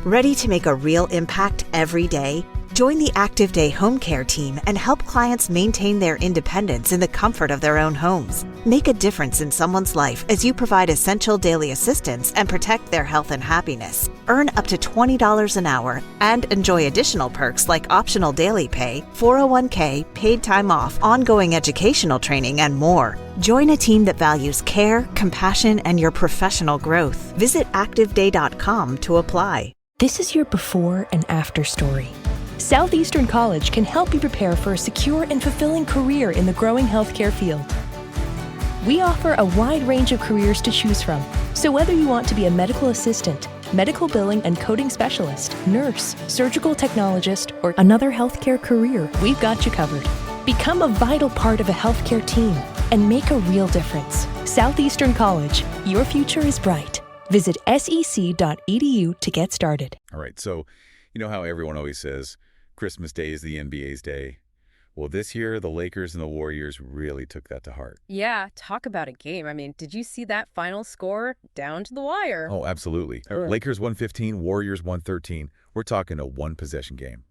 Ready to make a real impact every day? Join the Active Day Home Care team and help clients maintain their independence in the comfort of their own homes. Make a difference in someone's life as you provide essential daily assistance and protect their health and happiness. Earn up to $20 an hour and enjoy additional perks like optional daily pay, 401k, paid time off, ongoing educational training, and more. Join a team that values care, compassion, and your professional growth. Visit activeday.com to apply. This is your before and after story. Southeastern College can help you prepare for a secure and fulfilling career in the growing healthcare field. We offer a wide range of careers to choose from, so whether you want to be a medical assistant, medical billing and coding specialist, nurse, surgical technologist, or another healthcare career, we've got you covered. Become a vital part of a healthcare team and make a real difference. Southeastern College, your future is bright. Visit sec.edu to get started. All right, so you know how everyone always says Christmas Day is the NBA's day? Well, this year, the Lakers and the Warriors really took that to heart. Yeah, talk about a game. I mean, did you see that final score down to the wire? Oh, absolutely. Lakers 115, Warriors 113. We're talking a one-possession game.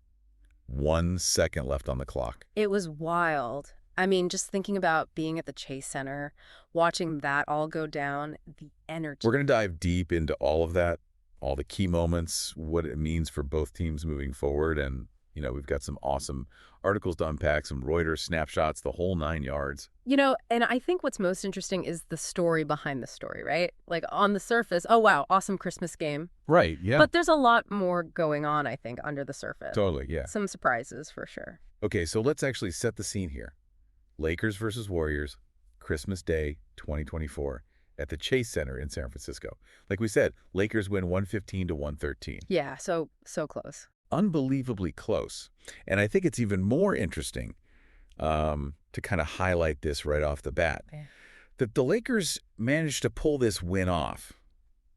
1 second left on the clock. It was wild. I mean, just thinking about being at the Chase Center, watching that all go down, the energy. We're going to dive deep into all of that, all the key moments, what it means for both teams moving forward. And, you know, we've got some awesome articles to unpack, some Reuters snapshots, the whole 9 yards. You know, and I think what's most interesting is the story behind the story, right? Like on the surface, oh, wow, awesome Christmas game. Right, yeah. But there's a lot more going on, I think, under the surface. Totally, yeah. Some surprises for sure. Okay, so let's actually set the scene here. Lakers versus Warriors, Christmas Day 2024 at the Chase Center in San Francisco. Like we said, Lakers win 115 to 113. Yeah, so close. Unbelievably close. And I think it's even more interesting to kind of highlight this right off the bat, that the Lakers managed to pull this win off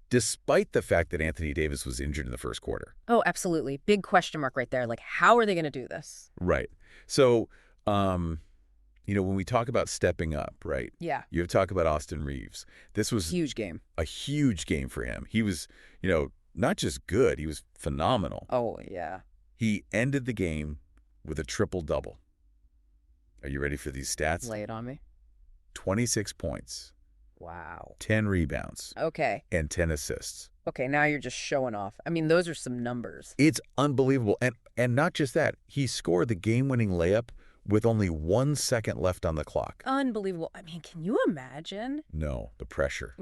despite the fact that Anthony Davis was injured in the first quarter. Oh, absolutely. Big question mark right there. Like, how are they going to do this? Right. So, you know, when we talk about stepping up, right? Yeah. You have to talk about Austin Reeves. This was huge game. A huge game for him. He was, you know, not just good, he was phenomenal. Oh, yeah. He ended the game with a triple-double. Are you ready for these stats? Lay it on me. 26 points. Wow. 10 rebounds. Okay. And 10 assists. Okay, now you're just showing off. I mean, those are some numbers. It's unbelievable. And not just that. He scored the game-winning layup with only 1 second left on the clock. Unbelievable. I mean, can you imagine? No, the pressure.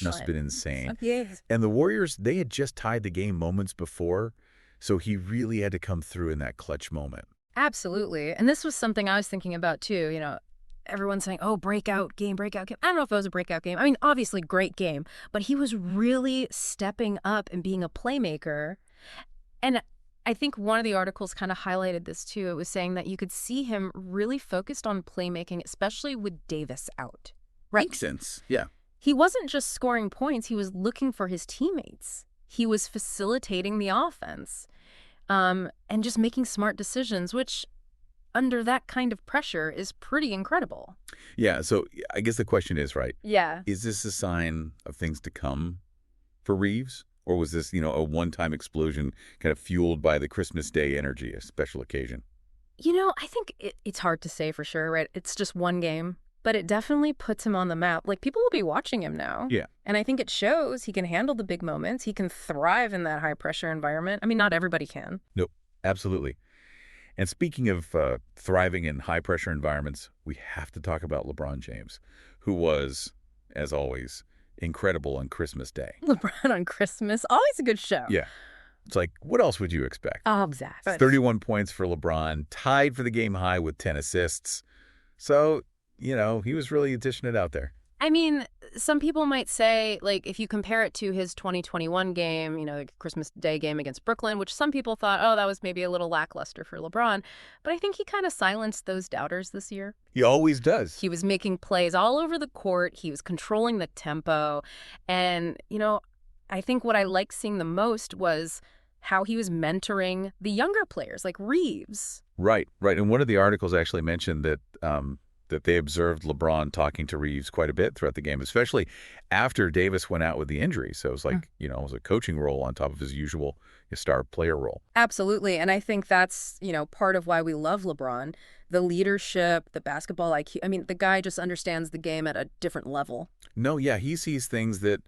Must have been insane. Yes. And the Warriors, they had just tied the game moments before, so he really had to come through in that clutch moment. Absolutely. And this was something I was thinking about, too. You know, everyone's saying, oh, breakout game. I don't know if it was a breakout game. I mean, obviously, great game. But he was really stepping up and being a playmaker. And I think one of the articles kind of highlighted this, too. It was saying that you could see him really focused on playmaking, especially with Davis out. Right. Makes sense. Yeah. He wasn't just scoring points. He was looking for his teammates. He was facilitating the offense and just making smart decisions, which under that kind of pressure is pretty incredible. Yeah. So I guess the question is, right? Yeah. Is this a sign of things to come for Reeves? Or was this, you know, a one-time explosion kind of fueled by the Christmas Day energy, a special occasion? You know, I think it's hard to say for sure, right? It's just one game. But it definitely puts him on the map. Like, people will be watching him now. Yeah. And I think it shows he can handle the big moments. He can thrive in that high-pressure environment. I mean, not everybody can. Nope, absolutely. And speaking of thriving in high-pressure environments, we have to talk about LeBron James, who was, as always, incredible on Christmas Day. LeBron on Christmas, always a good show. Yeah. It's like, what else would you expect? Oh, exactly. 31 points for LeBron, tied for the game high with 10 assists. So, you know, he was really dishing it out there. I mean, some people might say, like, if you compare it to his 2021 game, you know, the Christmas Day game against Brooklyn, which some people thought, oh, that was maybe a little lackluster for LeBron. But I think he kind of silenced those doubters this year. He always does. He was making plays all over the court. He was controlling the tempo. And, you know, I think what I liked seeing the most was how he was mentoring the younger players like Reeves. Right. And one of the articles actually mentioned that that they observed LeBron talking to Reeves quite a bit throughout the game, especially after Davis went out with the injury. So it was like, it was a coaching role on top of his usual star player role. Absolutely. And I think that's, part of why we love LeBron. The leadership, the basketball IQ. I mean, the guy just understands the game at a different level. No, yeah, he sees things that,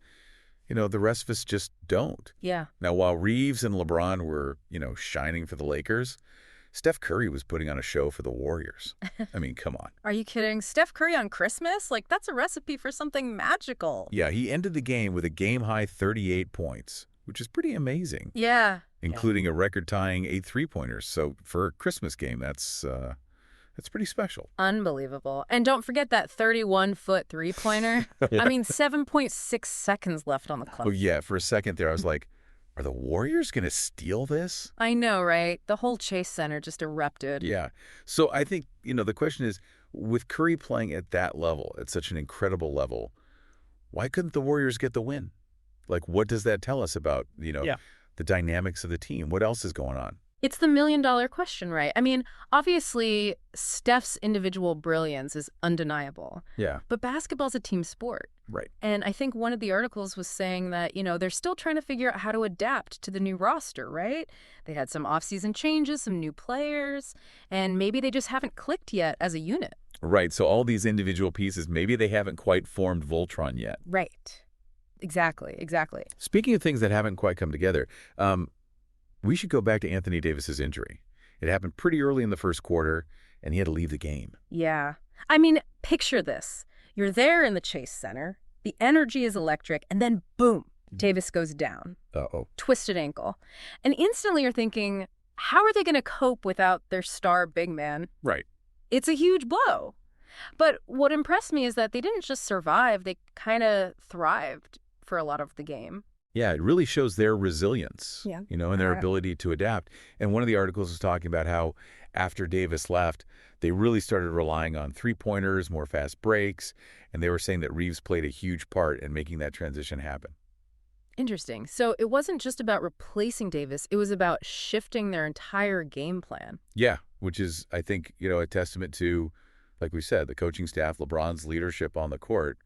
the rest of us just don't. Yeah. Now, while Reeves and LeBron were, shining for the Lakers, Steph Curry was putting on a show for the Warriors. I mean, come on. Are you kidding? Steph Curry on Christmas? Like, that's a recipe for something magical. Yeah, he ended the game with a game-high 38 points, which is pretty amazing. Yeah. Including a record-tying 8 three-pointers. So for a Christmas game, that's pretty special. Unbelievable. And don't forget that 31-foot three-pointer. I mean, 7.6 seconds left on the clock. Oh, yeah. For a second there, I was like, are the Warriors going to steal this? I know, right? The whole Chase Center just erupted. Yeah. So I think, the question is, with Curry playing at that level, at such an incredible level, why couldn't the Warriors get the win? Like, what does that tell us about, the dynamics of the team? What else is going on? It's the million-dollar question, right? I mean, obviously, Steph's individual brilliance is undeniable. Yeah. But basketball's a team sport. Right. And I think one of the articles was saying that, they're still trying to figure out how to adapt to the new roster, right? They had some off-season changes, some new players, and maybe they just haven't clicked yet as a unit. Right. So all these individual pieces, maybe they haven't quite formed Voltron yet. Right. Exactly. Speaking of things that haven't quite come together, we should go back to Anthony Davis's injury. It happened pretty early in the first quarter, and he had to leave the game. Yeah. I mean, picture this. You're there in the Chase Center. The energy is electric, and then boom, Davis goes down. Uh-oh. Twisted ankle. And instantly you're thinking, how are they going to cope without their star big man? Right. It's a huge blow. But what impressed me is that they didn't just survive, they kind of thrived for a lot of the game. Yeah, it really shows their resilience, Yeah. And their ability to adapt. And one of the articles was talking about how after Davis left, they really started relying on three-pointers, more fast breaks, and they were saying that Reeves played a huge part in making that transition happen. Interesting. So it wasn't just about replacing Davis, it was about shifting their entire game plan. Yeah, which is, I think, a testament to, like we said, the coaching staff, LeBron's leadership on the court.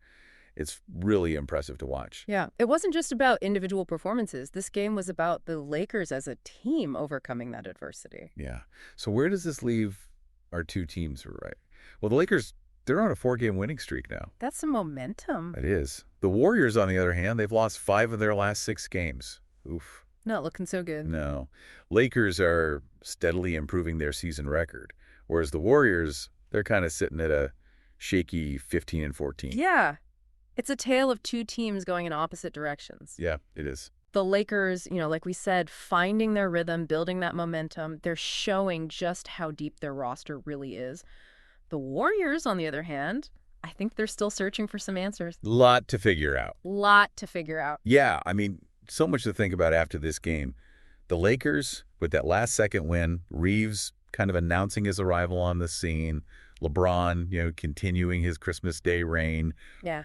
It's really impressive to watch. Yeah. It wasn't just about individual performances. This game was about the Lakers as a team overcoming that adversity. Yeah. So where does this leave our two teams, right? Well, the Lakers, they're on a 4-game winning streak now. That's some momentum. It is. The Warriors, on the other hand, they've lost 5 of their last 6 games. Oof. Not looking so good. No. Lakers are steadily improving their season record, whereas the Warriors, they're kind of sitting at a shaky 15-14. Yeah. It's a tale of two teams going in opposite directions. Yeah, it is. The Lakers, like we said, finding their rhythm, building that momentum. They're showing just how deep their roster really is. The Warriors, on the other hand, I think they're still searching for some answers. Lot to figure out. Yeah, I mean, so much to think about after this game. The Lakers, with that last-second win, Reeves kind of announcing his arrival on the scene, LeBron, continuing his Christmas Day reign. Yeah.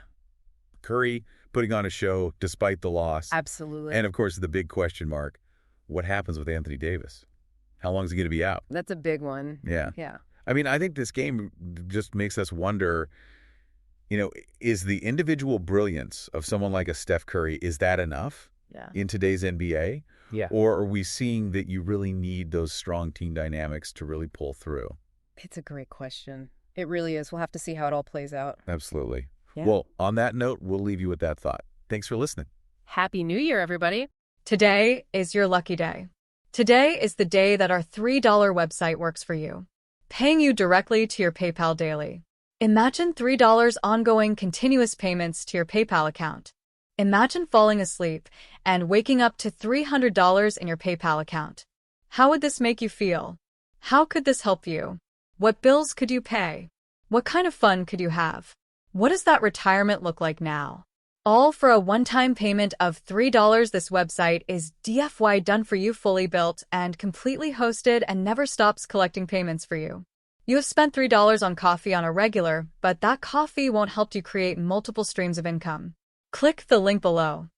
Curry putting on a show despite the loss. Absolutely. And, of course, the big question mark, what happens with Anthony Davis? How long is he going to be out? That's a big one. Yeah. Yeah. I mean, I think this game just makes us wonder, is the individual brilliance of someone like a Steph Curry, is that enough in today's NBA? Yeah. Or are we seeing that you really need those strong team dynamics to really pull through? It's a great question. It really is. We'll have to see how it all plays out. Absolutely. Yeah. Well, on that note, we'll leave you with that thought. Thanks for listening. Happy New Year, everybody. Today is your lucky day. Today is the day that our $3 website works for you, paying you directly to your PayPal daily. Imagine $3 ongoing continuous payments to your PayPal account. Imagine falling asleep and waking up to $300 in your PayPal account. How would this make you feel? How could this help you? What bills could you pay? What kind of fun could you have? What does that retirement look like now? All for a one-time payment of $3. This website is DFY done for you, fully built and completely hosted, and never stops collecting payments for you. You have spent $3 on coffee on a regular, but that coffee won't help you create multiple streams of income. Click the link below.